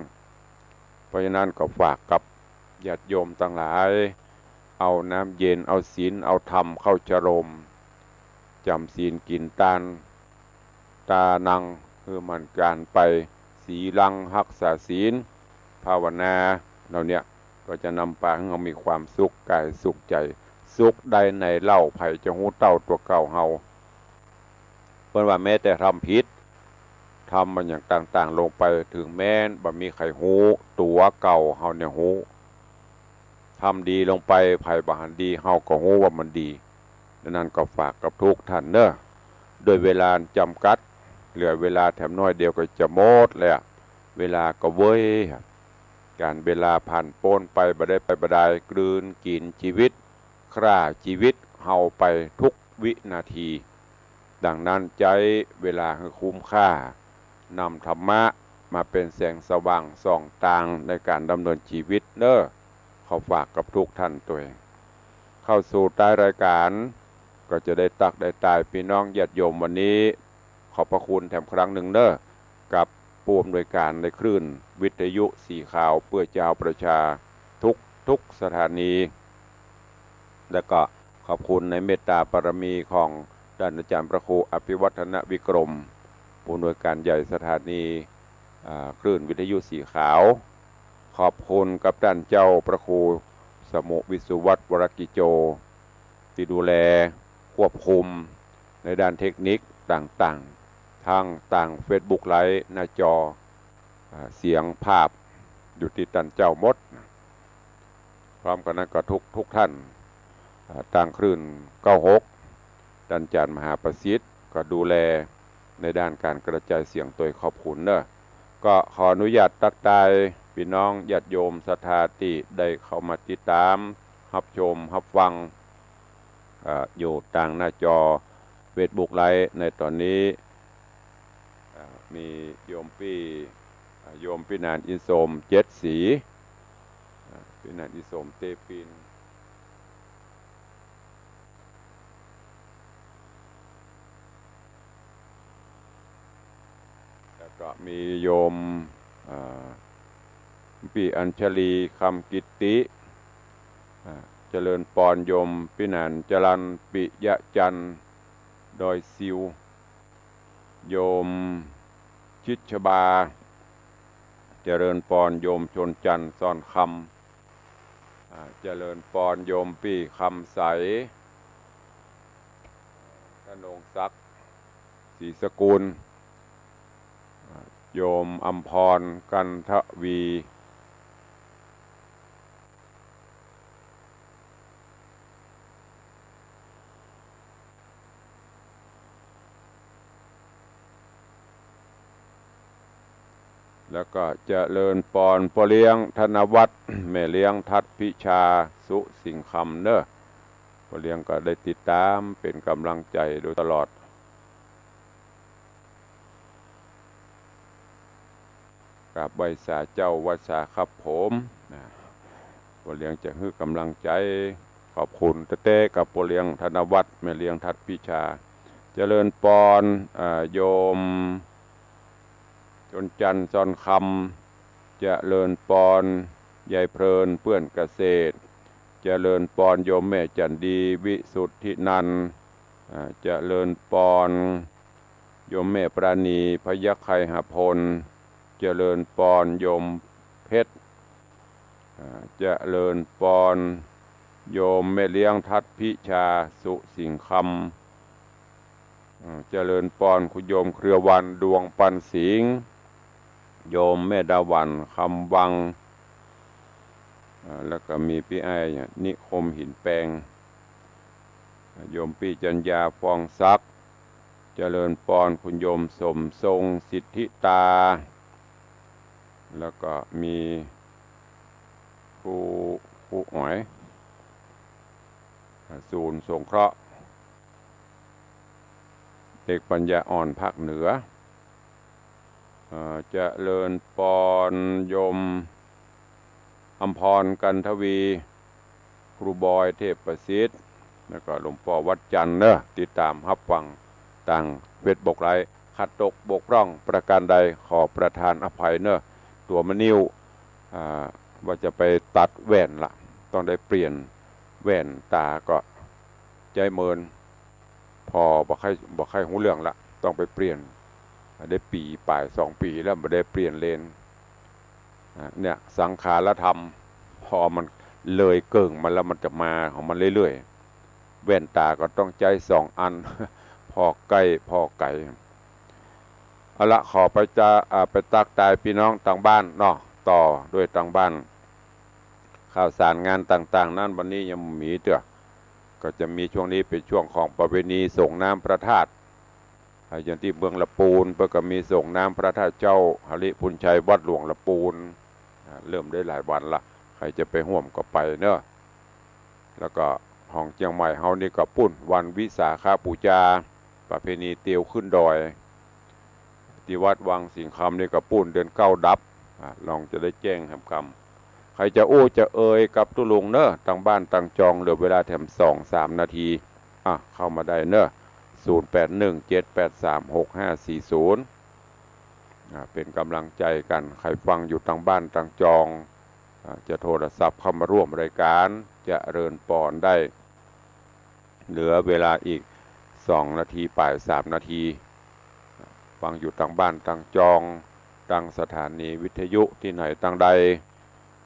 Speaker 2: เพราะฉะนั้นก็ฝากกับญาติโยมทั้งหลายเอาน้ำเย็นเอาศีลเอาธรรมเข้าจรมจำศีลกินตานัง คือมันการไปศีลังรักษาศีลภาวนาเหล่านี้ก็จะนำพาให้เรามีความสุขกายสุขใจสุขได้ในเล่าไผ่จะหูเต้าตัวเก่าเฮาเพิ่นว่าแม้แต่ทำผิดทำมันอย่างต่างๆลงไปถึงแม้นบ่มีใครหูตัวเก่าเฮาเนี่ยหูทำดีลงไปไผ่บ่หันดีเฮาก็หูว่ามันดีดังนั้นก็ฝากกับทุกท่านเด้อโดยเวลาจำกัดเหลือเวลาแถมน้อยเดียวก็จะหมดแล้วเวลาก็เว้ยการเวลาผ่านโป้นไปบ่ได้ไปบ่ได้กลืนกินชีวิตฆ่าชีวิตเฮาไปทุกวินาทีดังนั้นใจเวลาให้คุ้มค่านำธรรมะมาเป็นแสงสว่างส่องทางในการดำเนินชีวิตเด้อขอฝากกับทุกท่านตัวเองเข้าสู่ใต้รายการก็จะได้ตักได้ตายพี่น้องญาติโยมวันนี้ขอบพระคุณแถมครั้งหนึ่งเด้อกับผู้อำนวยการในคลื่นวิทยุสีขาวเพื่อเจ้าประชาทุกสถานีและก็ขอบคุณในเมตตาบารมีของท่านอาจารย์พระครูอภิวัฒนวิกรมผู้อำนวยการใหญ่สถานีคลื่นวิทยุสีขาวขอบคุณกับท่านเจ้าพระครูสมุวิสุวัตรวรกิโจที่ดูแลควบคุมในด้านเทคนิคต่างๆทางต่างเฟซบุ๊กไลฟ์หน้าจอเสียงภาพอยู่ที่ท่านเจ้าหมดพร้อมกันนั้นก็ทุกท่านต่างคลื่น96ท่านอาจารย์มหาประสิทธิ์ก็ดูแลในด้านการกระจายเสียงโดยขอบคุณเนอะก็ขออนุญาตตักทายพี่น้องญาติโยมศรัทธาที่ได้เข้ามาติดตามรับชมรับฟังอยู่ต่างหน้าจอ Facebook ไลฟ์ในตอนนี้มีโยมพี่นานอินโสม7 สีพี่นานอินโสมเตปินแล้วก็มีโยมพี่อัญชลีคำกิตติเจริญปอนโยมพี่นานจรัญปิยะจันทร์ดอยซิวโยมชิดชบาเจริญปอนโยมชนจันทร์ซ่อนคำเจริญปอนโยมพี่คำใสธนงศักดิ์ศรีสกุลโยมอัมพรกันทวีแล้วก็เจริญปอนพ่อเลี้ยงธนวัฒน์แม่เลี้ยงทัดพิชาสุสิงคำเนอะพ่อเลี้ยงก็ได้ติดตามเป็นกำลังใจโดยตลอดกับใบสาเจ้าวัดสาครับผมพ่อเลี้ยงจะให้กำลังใจขอบคุณเต้กับพ่อเลี้ยงธนวัฒน์แม่เลี้ยงทัดพิชาเจริญปอนโยมจนจันทร์จอนคำเจริญปอนยายเพลินเพื่อนเกษตรเจริญปอนโยมแม่จันดีวิสุทธินันท์เจริญปอนโยมแม่ปราณีพยัคไคหพลเจริญปอนโยมเพชรเจริญปอนโยมแม่เลี้ยงทัดพิชาสุสิงคำเจริญปอนคุณโยมเครือวันดวงปันสิงห์โยมแม่ดาวันคำวังแล้วก็มีพี่ไอ้นิคมหินแปงโยมพี่จัญญาฟองซักเจริญปอนคุณโยมสมทรงสิทธิตาแล้วก็มีครูอ๋อยศูนย์สงเคราะห์เด็กปัญญาอ่อนภาคเหนือเจริญปอนโยมอัมพรกันทวีครูบอยเทพประสิทธิ์แล้วก็หลวงพ่อวัดจันทร์เนอะติดตามรับฟังต่างเวทบกไรขัดตกบกพร่องประการใดขอประทานอภัยเนอะตัวมะนิ้วว่าจะไปตัดแว่นละต้องได้เปลี่ยนแว่นตาก็ใจเมินพอบอกให้หูเรื่องละต้องไปเปลี่ยน ได้ปีปลาย2 ปีแล้วไม่ได้เปลี่ยนเลนเนี่ยสังขารธรรมพอมันเลยเกิ่งมาแล้วมันจะมาของมันเรื่อยๆแว่นตาก็ต้องใจ2 อัน พอใกล้พอไกลเอาละขอไปจะไปตักตายพี่น้องต่างบ้านเนาะต่อด้วยต่างบ้านข่าวสารงานต่างๆนั่นวันนี้ยังมีเถอะก็จะมีช่วงนี้เป็นช่วงของประเพณีส่งน้ำพระธาตุอย่างที่เมืองละปูนเพื่อก็มีส่งน้ำพระธาตุเจ้าหริพุนชัยวัดหลวงละปูนเริ่มได้หลายวันละใครจะไปห่วมก็ไปเนอะแล้วก็ห้องเชียงใหม่เฮานี่ก็ปุ้นวันวิสาขบูชาประเพณีเตียวขึ้นดอยที่วัดวังสิงห์คำนี่ก็ปุ้นเดือน9ดับลองจะได้แจ้งคำใครจะอู้จะเอ่ยกับตุลุงเนอะต่างบ้านต่างจองเหลือเวลาแถม2-3 นาทีเข้ามาได้เนอะ0817836540เป็นกำลังใจกันใครฟังอยู่ต่างบ้านต่างจองจะโทรศัพท์เข้ามาร่วมรายการจะเริญปอนได้เหลือเวลาอีก2 นาทีป่าย3 นาทีฟังอยู่ต่างบ้านต่างจองต่างสถานีวิทยุที่ไหนต่างใด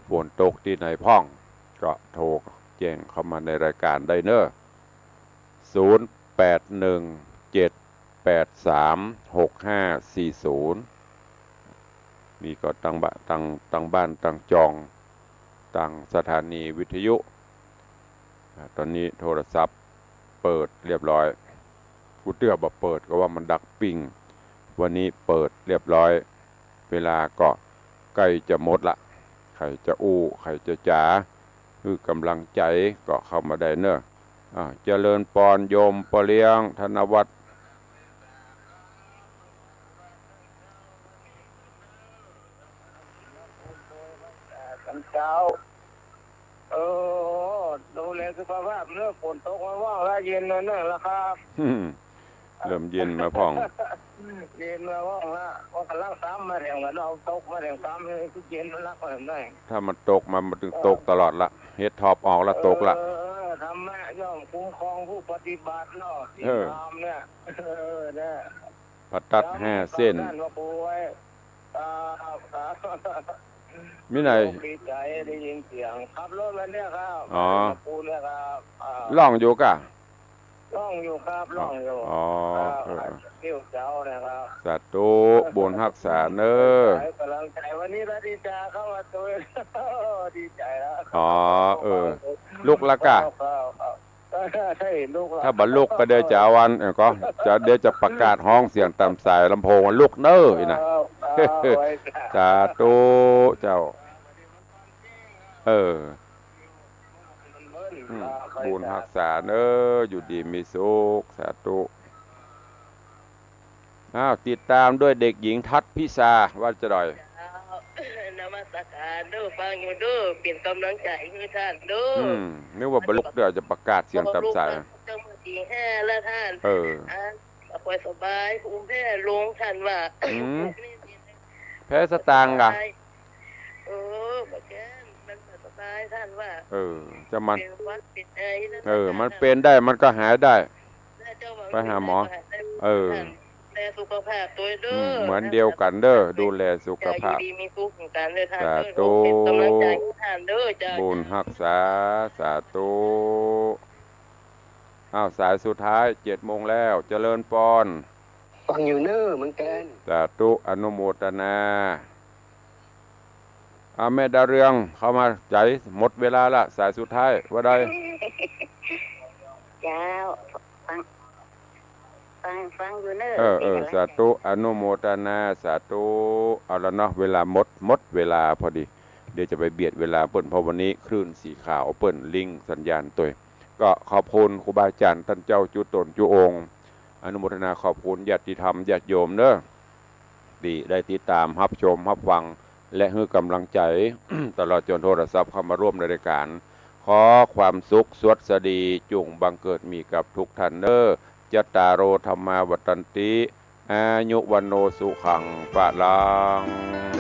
Speaker 2: ฝนตกที่ไหนพ้องก็โทรแจ้งเข้ามาในรายการได้เนอะ0817836540นี่ก็ต่างบ้านต่างจองต่างสถานีวิทยุตอนนี้โทรศัพท์เปิดเรียบร้อยกูเตือบอกเปิดก็ว่ามันดักปิงวันนี้เปิดเรียบร้อยเวลาก็ใกล้จะหมดละใครจะอู้ใครจะจ๋าคือกำลังใจก็เข้ามาได้เนอะเจริญปอนโยมปเลี้ยงธนวัฒน์
Speaker 3: เช้าดูแลสุขภาพเนื้อฝนตกมาว่างแล้วเย็นเลยเนอะละครับ
Speaker 2: เริ่มเย็นมาพ่อง
Speaker 3: เย็นมาว่างละว่ากำลังซ้ำมาแรงกันเอาตกมาแรงซ้ำเลยทุกเย็นมันรักมาได้
Speaker 2: ถ้ามันตกมันถึงตกตลอดละเฮ็ดทอบออกแล้วตกละ
Speaker 3: ทำแม่ย่อมคุ้มครองผู้ปฏิบัติเนาะที่ทำเนี่ยเนี่ย
Speaker 2: ประทัด5 เส้นมิไหน
Speaker 3: ดีใจได้ยินเสียงขับรถมาเนี่ยครับปูเนี่ยครับ
Speaker 2: ล่องอยู่กะ
Speaker 3: ล่องอยู่ครับล่องอยู่เที่ยวเจ้านะครับ
Speaker 2: สาธุบุญรักษาเนอะ
Speaker 3: กำลังใจวันนี้รัติจาเข้ามาตัวดีใจแล้ว
Speaker 2: ลูกละกะถ้าบัลูกก็เดี๋ยวจะวันก็จะเดี๋ยวจะประกาศห้องเสียงตามสายลำโพงว่าลูกเนอนะสาธุเจ้าบุญรักษาเนออยู่ดีมีสุขสาธุติดตามด้วยเด็กหญิงทัศพิษาวัดจะดอย
Speaker 4: นมัสการดูฟังอยู่ดูเปลี่ยนกำลังใจให้ท่านดู
Speaker 2: นึกว่าบรรลุเดี๋ยวจะประกาศเสียงตามสาย
Speaker 4: จังหวัดที่5แล้วท่านปล่อยสบายภูมิแพ้ลงท่านว่า
Speaker 2: แพ้สตางค์อ่ะ
Speaker 4: บักแกนมันสบายท่านว่า
Speaker 2: จะมันมันเป็นได้มันก็หายได้ไปหาหมอ
Speaker 4: แต่สุขภาพตัวเด้อ
Speaker 2: เหมือนเดียวกันเด้อดูแลสุขภาพ
Speaker 4: ดีมีสุขกันเด้อท่าน
Speaker 2: สาธุ
Speaker 4: กำลังใจท่านเด้อจ้า
Speaker 2: บุญรักษาสาธุสายสุดท้าย7 โมงแล้วเจริญปอน
Speaker 3: ฟังอยู่เน้อเหมือนกัน
Speaker 2: สาธุอนุโมทนาแม่ดาวเรืองเข้ามาใจหมดเวลาละสายสุดท้ายว่าได้
Speaker 4: จ้าฟังอยู่เน้อ
Speaker 2: สาธุอนุโมทนาสาธุเอาละเนาะเวลาหมดเวลาพอดีเดี๋ยวจะไปเบียดเวลาเปิ้นเพราะวันนี้คลื่นสีขาวเปิ้นลิงสัญญาณตัวก็ขอบคุณครูบาอาจารย์ท่านเจ้าจุตนจุองค์อนุโมทนาขอบคุณญาติธรรมญาติโยมเด้อดีได้ติดตามรับชมรับฟังและให้กำลังใจ ตลอดจนโทรศัพท์เข้ามาร่วมในรายการขอความสุขสวัสดีจุงบังเกิดมีกับทุกท่านเด้อจัตตารโอธรรมาวัฏันติอายุวันโนสุขังปะลัง